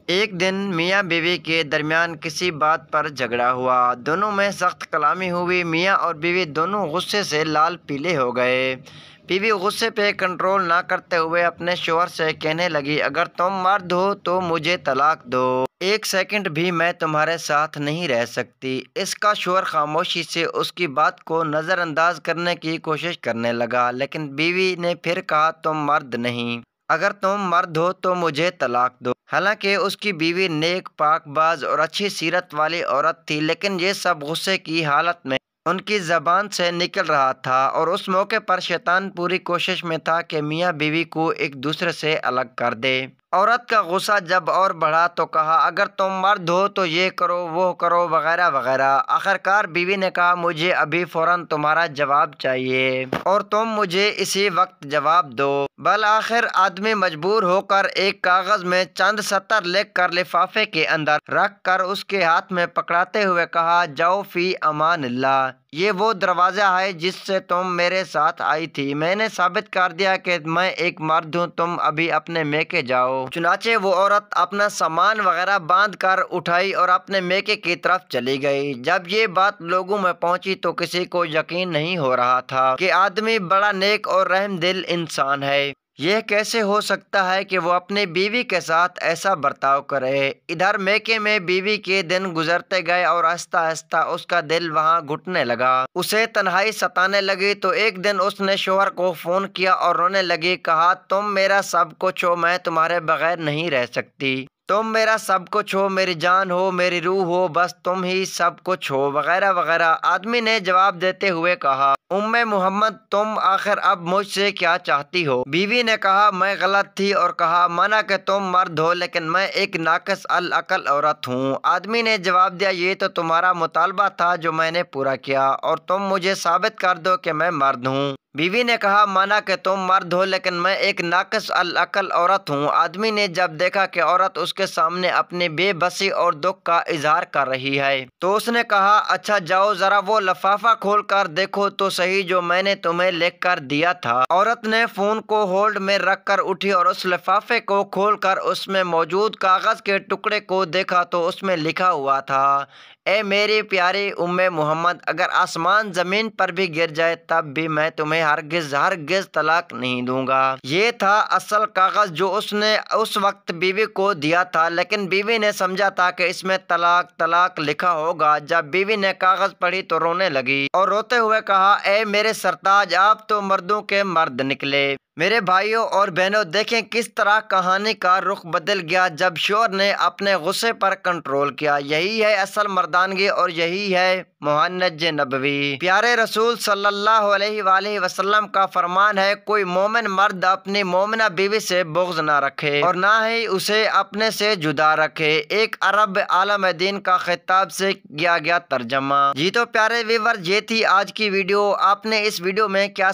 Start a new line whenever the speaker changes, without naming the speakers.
ایک دن میاں بیوی کے درمیان کسی بات پر جھگڑا ہوا۔ دونوں میں سخت کلامی ہوئی۔ میاں اور بیوی دونوں غصے سے لال پیلے ہو گئے۔ بیوی غصے پہ کنٹرول نہ کرتے ہوئے اپنے شوہر سے کہنے لگی، اگر تم مرد ہو تو مجھے طلاق دو، ایک سیکنڈ بھی میں تمہارے ساتھ نہیں رہ سکتی۔ اس کا شوہر خاموشی سے اس کی بات کو نظر انداز کرنے کی کوشش کرنے لگا، لیکن بیوی نے پھر کہا، تم مرد نہیں، اگر تم مرد ہو تو مجھے طلاق دو۔ حالانکہ اس کی بیوی نیک، پاک باز اور اچھی سیرت والی عورت تھی، لیکن یہ سب غصے کی حالت میں ان کی زبان سے نکل رہا تھا، اور اس موقع پر شیطان پوری کوشش میں تھا کہ میاں بیوی کو ایک دوسرے سے الگ کر دے۔ عورت کا غصہ جب اور بڑھا تو کہا، اگر تم مرد ہو تو یہ کرو، وہ کرو، وغیرہ وغیرہ۔ آخرکار بیوی نے کہا، مجھے ابھی فوراً تمہارا جواب چاہیے اور تم مجھے اسی وقت جواب دو۔ بالآخر آدمی مجبور ہو کر ایک کاغذ میں چند سطر لکھ کر لفافے کے اندر رکھ کر اس کے ہاتھ میں پکڑاتے ہوئے کہا، جاؤ فی امان اللہ، یہ وہ دروازہ ہے جس سے تم میرے ساتھ آئی تھی۔ میں نے ثابت کر دیا کہ میں ایک مرد ہوں، تم ابھی اپنے میکے جاؤ۔ چنانچہ وہ عورت اپنا سامان وغیرہ باندھ کر اٹھائی اور اپنے میکے کی طرف چلی گئی۔ جب یہ بات لوگوں میں پہنچی تو کسی کو یقین نہیں ہو رہا تھا کہ آدمی بڑا نیک اور رحم دل انسان ہے۔ یہ کیسے ہو سکتا ہے کہ وہ اپنی بیوی کے ساتھ ایسا برتاؤ کرے؟ ادھر میکے میں بیوی کے دن گزرتے گئے اور آہستہ آہستہ اس کا دل وہاں گھٹنے لگا۔ اسے تنہائی ستانے لگی تو ایک دن اس نے شوہر کو فون کیا اور رونے لگی، کہا، تم میرا سب کچھ ہو، میں تمہارے بغیر نہیں رہ سکتی، تم میرا سب کچھ ہو، میری جان ہو، میری روح ہو، بس تم ہی سب کچھ ہو، وغیرہ وغیرہ۔ آدمی نے جواب دیتے ہوئے کہا، محمد تم آخر اب مجھ سے کیا چاہتی ہو؟ بیوی نے کہا، میں غلط تھی، اور کہا، مانا کہ تم مرد ہو لیکن میں ایک ناقص العقل عورت ہوں۔ آدمی نے جواب دیا، یہ تو تمہارا مطالبہ تھا جو میں نے پورا کیا، اور تم مجھے ثابت کر دو کہ میں مرد ہوں۔ بیوی نے کہا، مانا کہ تم مرد ہو لیکن میں ایک ناقص العقل عورت ہوں۔ آدمی نے جب دیکھا کہ عورت اس کے سامنے اپنی بے بسی اور دکھ کا اظہار کر رہی ہے تو اس نے کہا، اچھا جاؤ ذرا وہ لفافہ کھول کر دیکھو تو صحیح جو میں نے تمہیں لکھ کر دیا تھا۔ عورت نے فون کو ہولڈ میں رکھ کر اٹھی اور اس لفافے کو کھول کر اس میں موجود کاغذ کے ٹکڑے کو دیکھا تو اس میں لکھا ہوا تھا، اے میری پیاری محمد، اگر آسمان زمین پر بھی گر جائے تب بھی میں تمہیں ہرگز ہرگز طلاق نہیں دوں گا۔ یہ تھا اصل کاغذ جو اس نے اس وقت بیوی کو دیا تھا، لیکن بیوی نے سمجھا تھا کہ اس میں طلاق طلاق لکھا ہوگا۔ جب بیوی نے کاغذ پڑھی تو رونے لگی اور روتے ہوئے کہا، اے میرے سرتاج، آپ تو مردوں کے مرد نکلے۔ میرے بھائیوں اور بہنوں، دیکھیں کس طرح کہانی کا رخ بدل گیا جب شوہر نے اپنے غصے پر کنٹرول کیا۔ یہی ہے اصل مردانگی اور یہی ہے مہنج نبوی۔ پیارے رسول صلی اللہ علیہ وآلہ وسلم کا فرمان ہے، کوئی مومن مرد اپنی مومنہ بیوی سے بغض نہ رکھے اور نہ ہی اسے اپنے سے جدا رکھے۔ ایک عرب عالم دین کا خطاب سے کیا گیا ترجمہ۔ جی تو پیارے ویور، یہ تھی آج کی ویڈیو۔ آپ نے اس ویڈیو میں کیا